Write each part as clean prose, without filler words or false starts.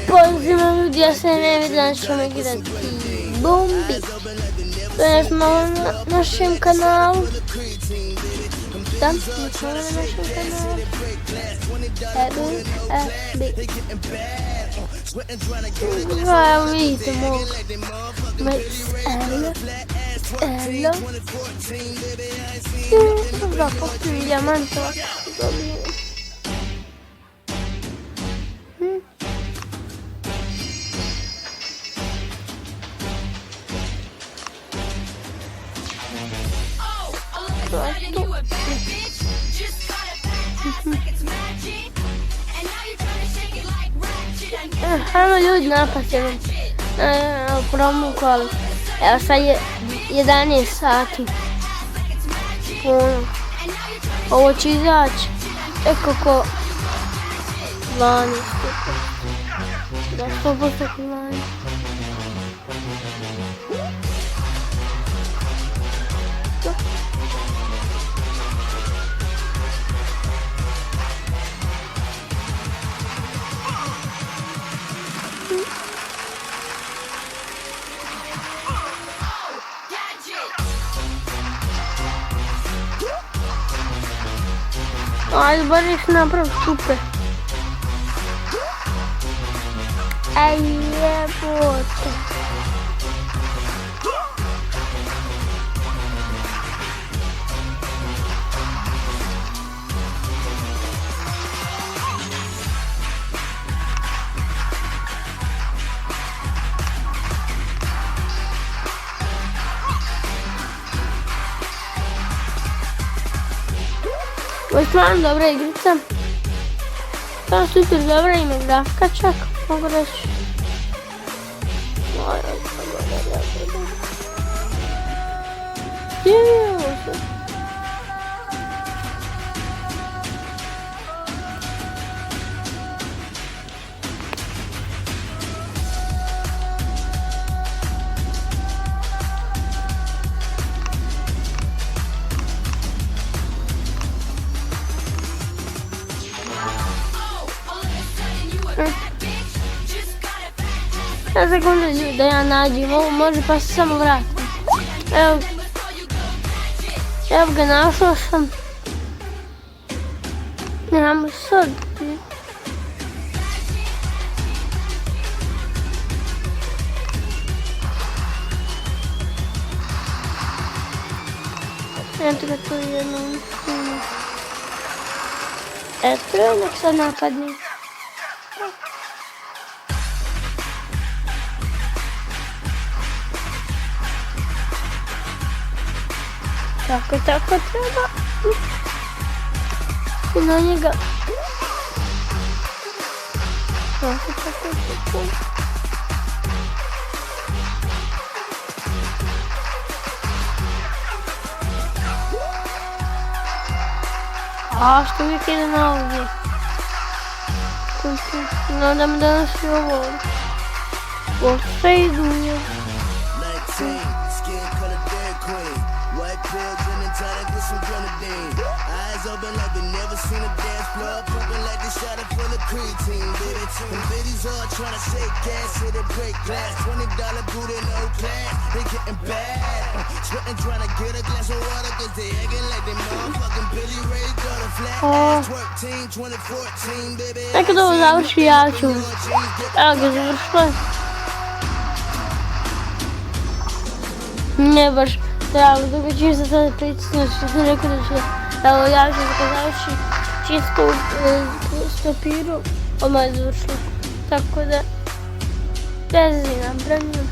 Pozdrav ljudi, ja se ne vidim, danas ćemo igrati Bombić. Danas smo na našem kanalu. Da, smo na našem kanalu. Evo vidite mog Elo. Da, postoji dijamantova. Hajmo ljudi, napad ćemo promukali. Evo sad je 11 sati. Ovo će izaći tek oko 12. Da, 100% 12. Ajde, bar ih napravi super. Ej, jebote. Ovo je stvarno dobra igrica. Stvarno super dobra ima grafika čak, mogu reći. Na sekundu da ja nađem, ovo može pa se samo vratim. Evo ga, našao sam. Nemamo sad. Eto ga tu jednom. Eto je, nek sad napadne. Tako treba. I na njega. Tako. A što uvijek ide na ovdje? Nadam da nas je ovo. Ovo idu je. White pill, drinking, trying to get some grenadine. Eyes open like they never seen a dance floor. Pumping like they shot it full of creatine, baby. And biddies all trying to shake gas, hit it break glass. $20 boot in no class, they getting bad. Sweating, trying to get a glass of water, cause they acting like they motherfucking Billy Ray got a flat ass twerk team 2014, baby. Neka da ovo završi, ja ću. Evo ga, završila. Ne baš. Drago, dok ćeš za sada pritisnuti što sam rekao da će, evo ja ću da završi čisto stopiru, odmah je završila, tako da vezi napravljam.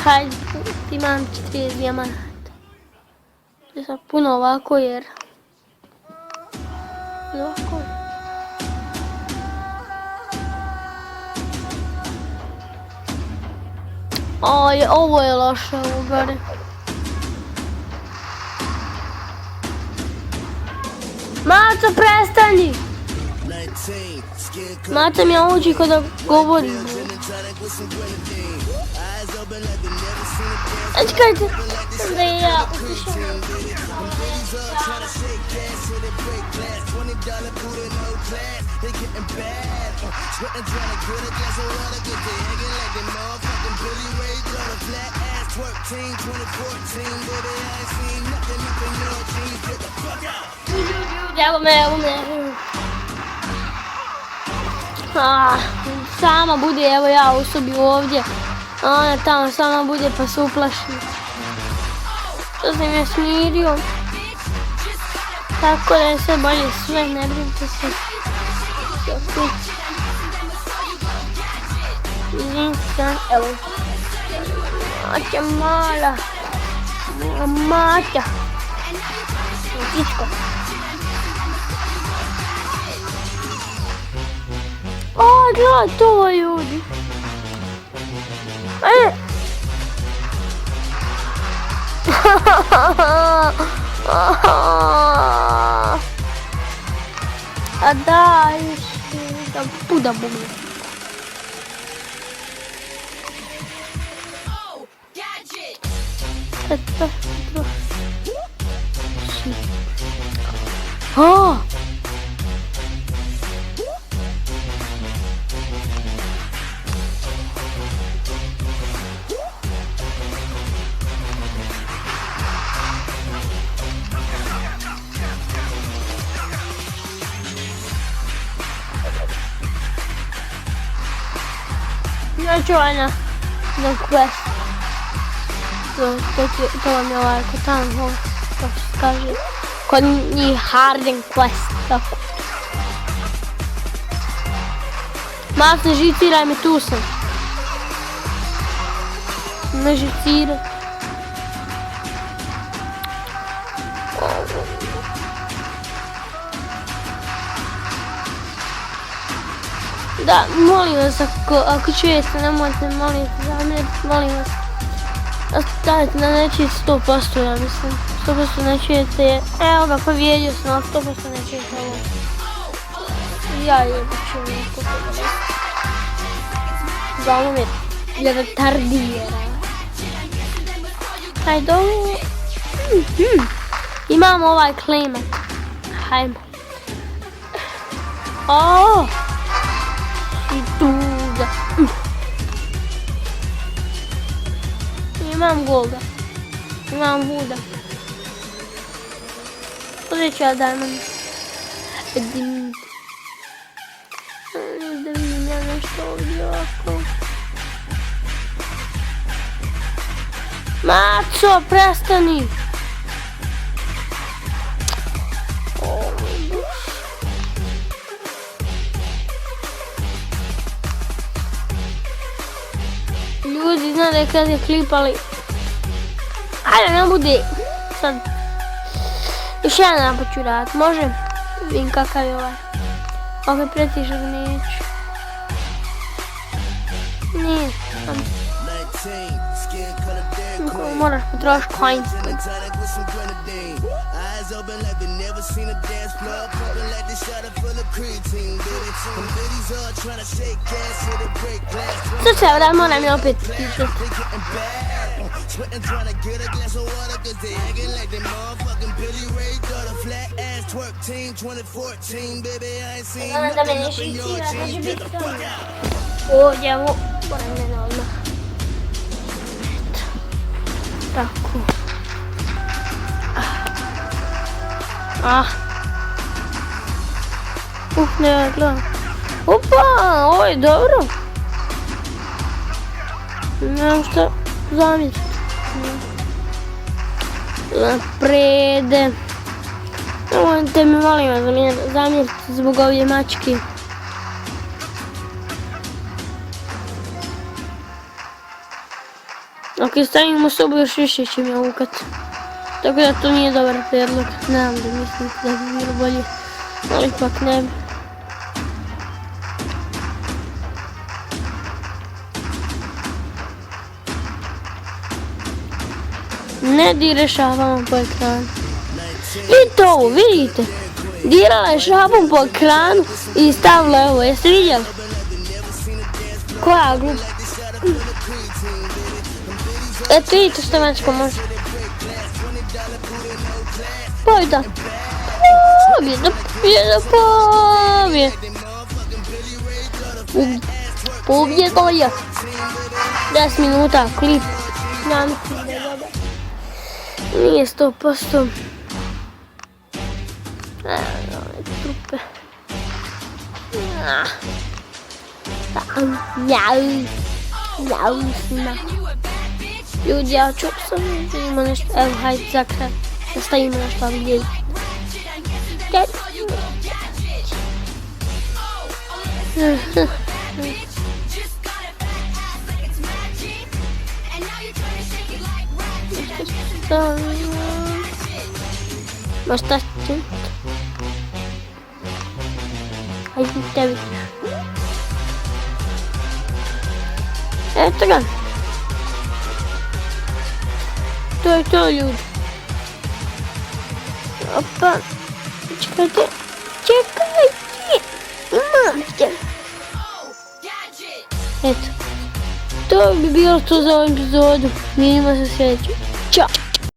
Kaj, imam 40 dijamanta. Sad puno ovako jer ovako. Aj, ovo je loše, ovo gore. Maco, prestani! 19 Mate mi oči kada govorim. A čekajte, da je ja utišam. Evo me. Sama bude, evo ja u sobi ovdje, a ona tamo sama bude pa se uplaši. Što sam je smirio. Tako da je sve bolje, sve, ne brinite se. Izvinite, evo. Maća mala. Maća. Tičko. O, gledaj to, ljudi. A daj, da buda bumi. Oh! Ja ću na quest. To vam je ovaj kod tamo, kako se kaže, kod njih Harden quest, tako. Mas ne žiciraj me, tu sam. Ne žiciraj. Da, molim vas, ako čujete, nemojte, molim vas, stavite na nečiji 100%, ja mislim, 100% ne čujete, evo ga, povrijedio sam, ali 100% ne čujete ovo. Ja jebit ću neko pogledati. Uglavnom je retardijera. Hajde ovo. Imamo ovaj klimat. Hajmo. Oooo. I tuga. Imam golda. Imam vuda. Uzet ću ja diamond. Da vidim ja nešto ovdje ovako. Maco, prestani! Ljudi, znate kad je klipali. Ajde, ne bude sad. Još jedan napad ću raditi, može? Vidim kakav je ovaj. Ovo je pretižak, neću. Nije. Moraš potrošiti coins. Sad se vrat, moram je opet tišati. Da me ne šicira, da će biti to. Ovdje, ovo, moram mene odmah. Tako. Ne gledam. Opa, ovo je dobro. Nemam šta zamjeriti. Naprede. Nemojte mi molim vas zamjeriti zbog ovdje mačke. Ako stavimo sobu još više će mi ukat. Tako da to nije dobar prijedlog. Znam da mislim da bi bilo bolje. Ali ipak ne bi. Ne di rešavamo po ekranu. Vidite ovo, vidite. dirala je šapom po ekranu i stavila ovo, jeste vidjeli? Koja glupa. Eto vidite što Mačko može. Pobjeda. Pobjeda, pobjeda, pobjeda. Pobjeda je. 10 minuta klip. Ja mislim da je dobar. Nije 100%. Ove trupe. Njau. Ljudi, ja ću sam imamo nešto. Evo, hajde za kraj. Da stavimo nešto vidjeti. Ma šta ću? Hajde tebi. Eto ga. To je to, ljudi. Opa. Čekajte. Imam te. Eto. To bi bilo to za ovu epizodu. Vidimo se sljedeće.